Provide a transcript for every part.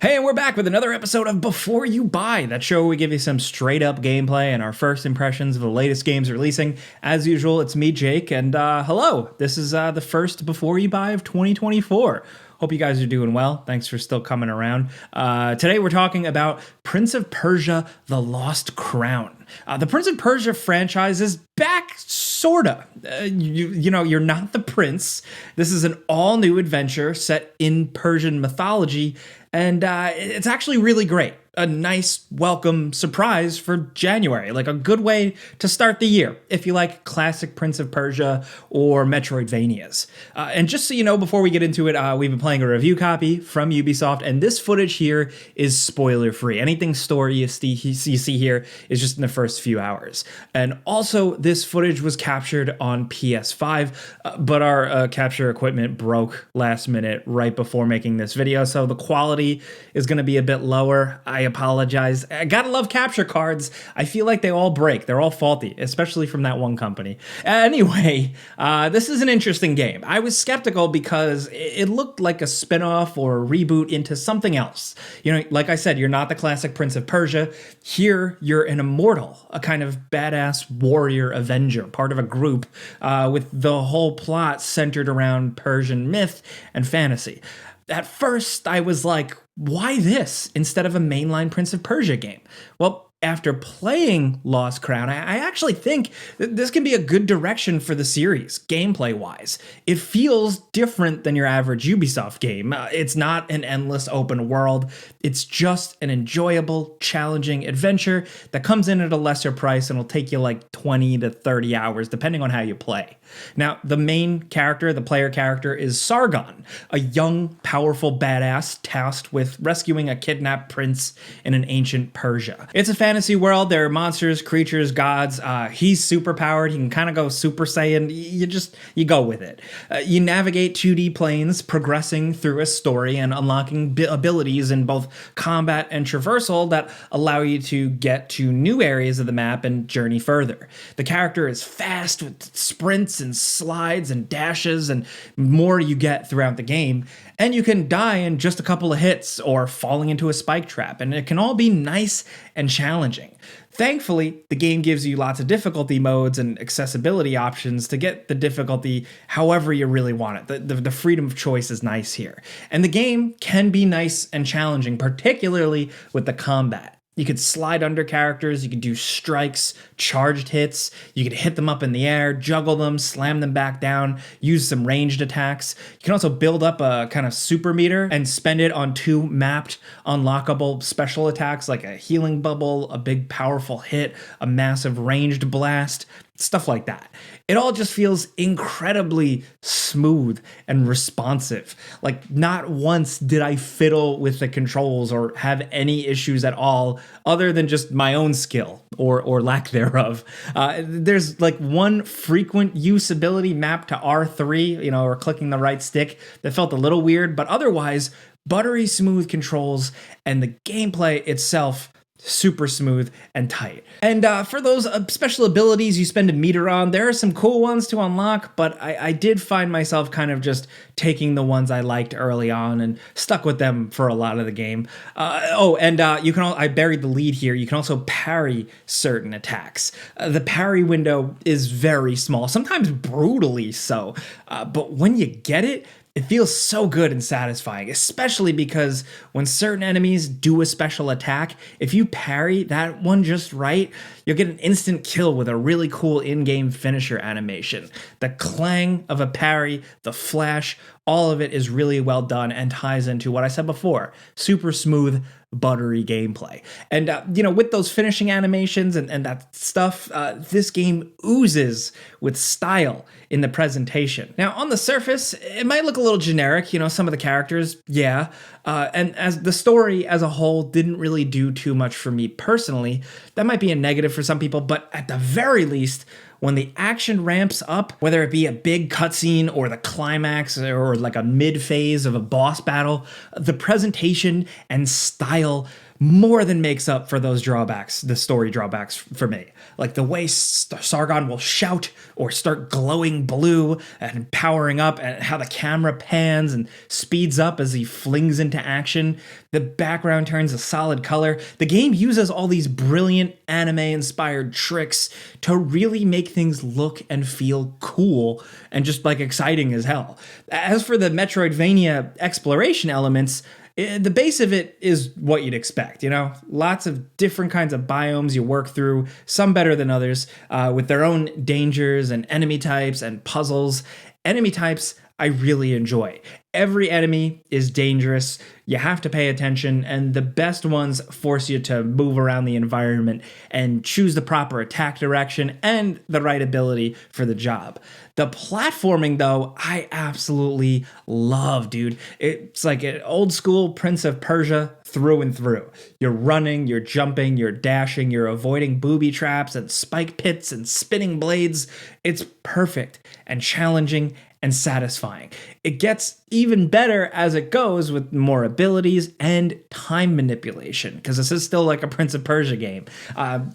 Hey, and we're back with another episode of Before You Buy, that show where we give you some straight up gameplay and our first impressions of the latest games releasing. As usual, it's me, Jake, and hello. This is the first Before You Buy of 2024. Hope you guys are doing well. Thanks for still coming around. Today we're talking about Prince of Persia: The Lost Crown. The Prince of Persia franchise is back, sorta. You know, you're not the prince. This is an all-new adventure set in Persian mythology, and it's actually really great. A nice welcome surprise for January, like a good way to start the year if you like classic Prince of Persia or Metroidvanias. And just so you know, before we get into it, we've been playing a review copy from Ubisoft, and this footage here is spoiler free. Anything story you see here is just in the first few hours. And also, this footage was captured on PS5, but our capture equipment broke last minute right before making this video, so the quality is going to be a bit lower. I apologize. I gotta love capture cards. I feel like they all break. They're all faulty, especially from that one company. Anyway, this is an interesting game. I was skeptical because it looked like a spin-off or a reboot into something else. You know, like I said, you're not the classic Prince of Persia. Here, you're an immortal, a kind of badass warrior avenger, part of a group with the whole plot centered around Persian myth and fantasy. At first, I was like, why this instead of a mainline Prince of Persia game? Well, after playing Lost Crown, I actually think that this can be a good direction for the series, gameplay-wise. It feels different than your average Ubisoft game. It's not an endless open world. It's just an enjoyable, challenging adventure that comes in at a lesser price and will take you like 20 to 30 hours, depending on how you play. Now, the main character, the player character, is Sargon, a young, powerful badass tasked with rescuing a kidnapped prince in an ancient Persia. It's a fantasy world. There are monsters, creatures, gods. He's super powered. He can kind of go Super Saiyan. You go with it. You navigate 2D planes, progressing through a story and unlocking abilities in both combat and traversal that allow you to get to new areas of the map and journey further. The character is fast with sprints and slides and dashes, and more you get throughout the game, and you can die in just a couple of hits or falling into a spike trap, and it can all be nice and challenging. Thankfully, the game gives you lots of difficulty modes and accessibility options to get the difficulty however you really want it. The freedom of choice is nice here. And the game can be nice and challenging, particularly with the combat. You could slide under characters, you could do strikes, charged hits, you could hit them up in the air, juggle them, slam them back down, use some ranged attacks. You can also build up a kind of super meter and spend it on 2 mapped unlockable special attacks like a healing bubble, a big powerful hit, a massive ranged blast, stuff like that. It all just feels incredibly smooth and responsive. Like, not once did I fiddle with the controls or have any issues at all, other than just my own skill or lack thereof. There's like one frequent use ability mapped to R3, you know, or clicking the right stick that felt a little weird, but otherwise, buttery smooth controls and the gameplay itself super smooth and tight. And for those special abilities you spend a meter on, there are some cool ones to unlock, but I did find myself kind of just taking the ones I liked early on and stuck with them for a lot of the game. You can I buried the lead here. You can also parry certain attacks. The parry window is very small, sometimes brutally so, but when you get it, it feels so good and satisfying, especially because when certain enemies do a special attack, if you parry that one just right, you'll get an instant kill with a really cool in-game finisher animation. The clang of a parry, the flash, all of it is really well done and ties into what I said before, super smooth, buttery gameplay. And, with those finishing animations and that stuff, this game oozes with style in the presentation. Now, on the surface, it might look a little generic, some of the characters, yeah. And as the story as a whole didn't really do too much for me personally, that might be a negative for some people, but at the very least, when the action ramps up, whether it be a big cutscene or the climax or like a mid-phase of a boss battle, the presentation and style more than makes up for those drawbacks, the story drawbacks for me. Like the way Sargon will shout or start glowing blue and powering up, and how the camera pans and speeds up as he flings into action. The background turns a solid color. The game uses all these brilliant anime-inspired tricks to really make things look and feel cool and just like exciting as hell. As for the Metroidvania exploration elements, the base of it is what you'd expect, you know? Lots of different kinds of biomes you work through, some better than others, with their own dangers and enemy types and puzzles. Enemy types I really enjoy. Every enemy is dangerous. You have to pay attention, and the best ones force you to move around the environment and choose the proper attack direction and the right ability for the job. The platforming, though, I absolutely love, dude. It's like an old school Prince of Persia through and through. You're running, you're jumping, you're dashing, you're avoiding booby traps and spike pits and spinning blades. It's perfect and challenging and satisfying. It gets even better as it goes with more abilities and time manipulation, because this is still like a Prince of Persia game.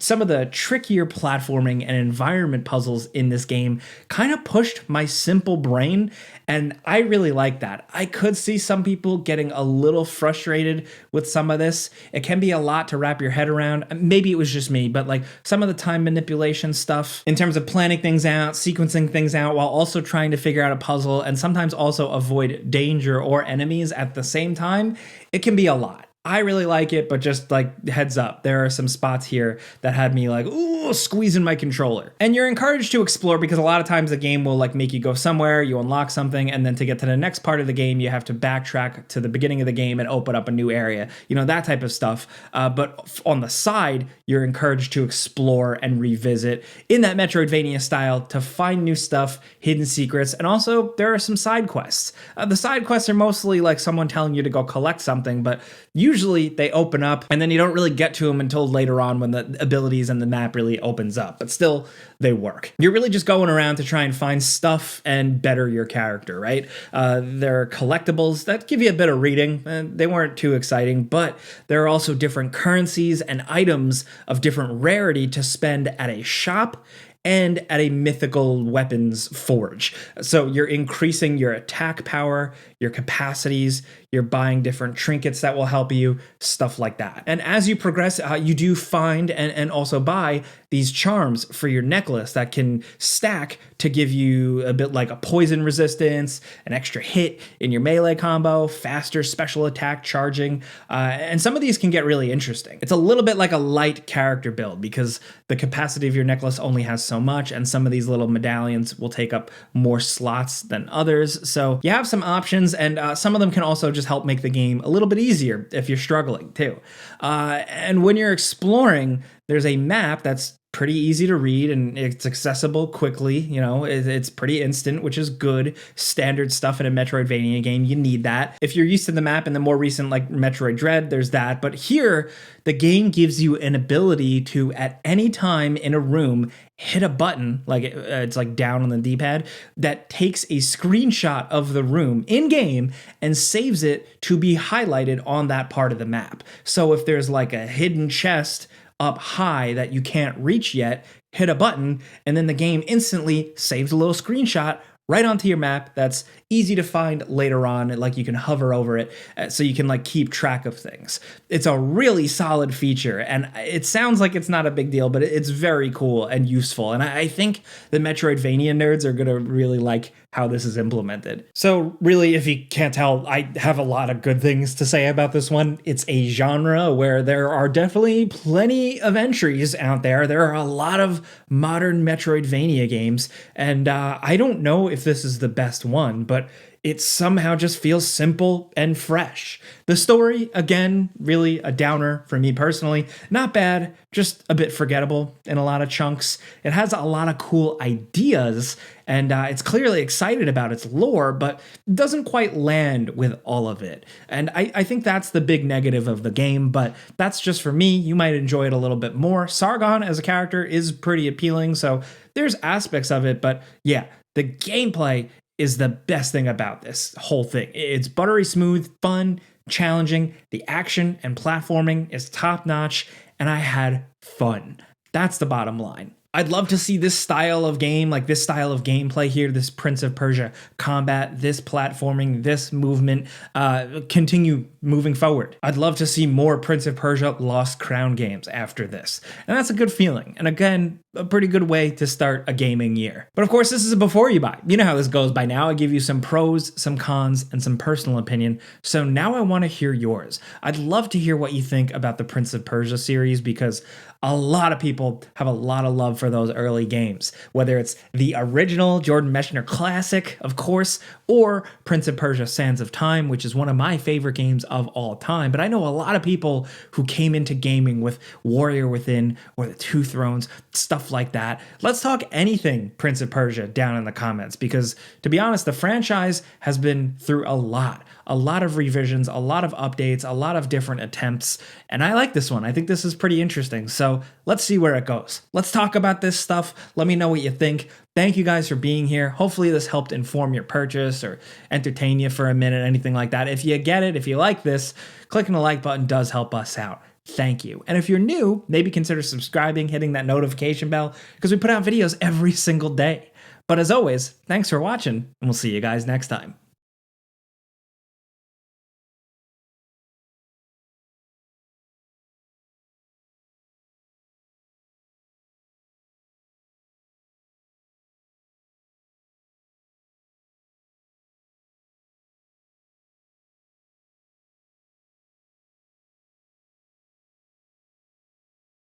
Some of the trickier platforming and environment puzzles in this game kind of pushed my simple brain, and I really like that. I could see some people getting a little frustrated with some of this. It can be a lot to wrap your head around. Maybe it was just me, but like some of the time manipulation stuff in terms of planning things out, sequencing things out while also trying to figure out a puzzle, and sometimes also avoid danger or enemies at the same time, it can be a lot. I really like it, but just like heads up, there are some spots here that had me like, ooh, squeezing my controller. And you're encouraged to explore, because a lot of times the game will like make you go somewhere, you unlock something, and then to get to the next part of the game, you have to backtrack to the beginning of the game and open up a new area, you know, that type of stuff. But on the side, you're encouraged to explore and revisit in that Metroidvania style to find new stuff, hidden secrets, and also there are some side quests. The side quests are mostly like someone telling you to go collect something, but usually they open up and then you don't really get to them until later on when the abilities and the map really opens up, but still they work. You're really just going around to try and find stuff and better your character, right? There are collectibles that give you a bit of reading. They weren't too exciting, but there are also different currencies and items of different rarity to spend at a shop and at a mythical weapons forge. So you're increasing your attack power, your capacities, you're buying different trinkets that will help you, stuff like that. And as you progress, you do find and also buy these charms for your necklace that can stack to give you a bit like a poison resistance, an extra hit in your melee combo, faster special attack charging, and some of these can get really interesting. It's a little bit like a light character build because the capacity of your necklace only has so much, and some of these little medallions will take up more slots than others. So you have some options, and some of them can also just help make the game a little bit easier if you're struggling too. And when you're exploring, there's a map that's pretty easy to read and it's accessible quickly. You know, it's pretty instant, which is good. Standard stuff in a Metroidvania game, you need that. If you're used to the map in the more recent like Metroid Dread, there's that. But here, the game gives you an ability to, at any time in a room, hit a button, like it's like down on the D-pad, that takes a screenshot of the room in-game and saves it to be highlighted on that part of the map. So if there's like a hidden chest up high that you can't reach yet, hit a button, and then the game instantly saves a little screenshot right onto your map that's easy to find later on, like you can hover over it so you can like keep track of things. It's a really solid feature, and it sounds like it's not a big deal, but it's very cool and useful, and I think the Metroidvania nerds are gonna really like how this is implemented. So really, if you can't tell, I have a lot of good things to say about this one. It's a genre where there are definitely plenty of entries out there. There are a lot of modern Metroidvania games, and I don't know if this is the best one, but it somehow just feels simple and fresh. The story, again, really a downer for me personally. Not bad, just a bit forgettable in a lot of chunks. It has a lot of cool ideas, and it's clearly excited about its lore, but doesn't quite land with all of it. And I think that's the big negative of the game, but that's just for me. You might enjoy it a little bit more. Sargon as a character is pretty appealing, so there's aspects of it, but yeah, the gameplay is the best thing about this whole thing. It's buttery smooth, fun, challenging. The action and platforming is top notch, and I had fun. That's the bottom line. I'd love to see this style of game, like this style of gameplay here, this Prince of Persia combat, this platforming, this movement, continue moving forward. I'd love to see more Prince of Persia Lost Crown games after this. And that's a good feeling. And again, a pretty good way to start a gaming year. But of course, this is a before you buy. You know how this goes by now. I give you some pros, some cons, and some personal opinion. So now I want to hear yours. I'd love to hear what you think about the Prince of Persia series because a lot of people have a lot of love for those early games, whether it's the original Jordan Mechner classic, of course, or Prince of Persia Sands of Time, which is one of my favorite games of all time. But I know a lot of people who came into gaming with Warrior Within or the Two Thrones, stuff like that. Let's talk anything Prince of Persia down in the comments because, to be honest, the franchise has been through a lot of revisions, a lot of updates, a lot of different attempts, and I like this one. I think this is pretty interesting, so let's see where it goes. Let's talk about this stuff. Let me know what you think. Thank you guys for being here. Hopefully this helped inform your purchase or entertain you for a minute, anything like that. If you get it, if you like this, clicking the like button does help us out. Thank you. And if you're new, maybe consider subscribing, hitting that notification bell, because we put out videos every single day. But as always, thanks for watching, and we'll see you guys next time.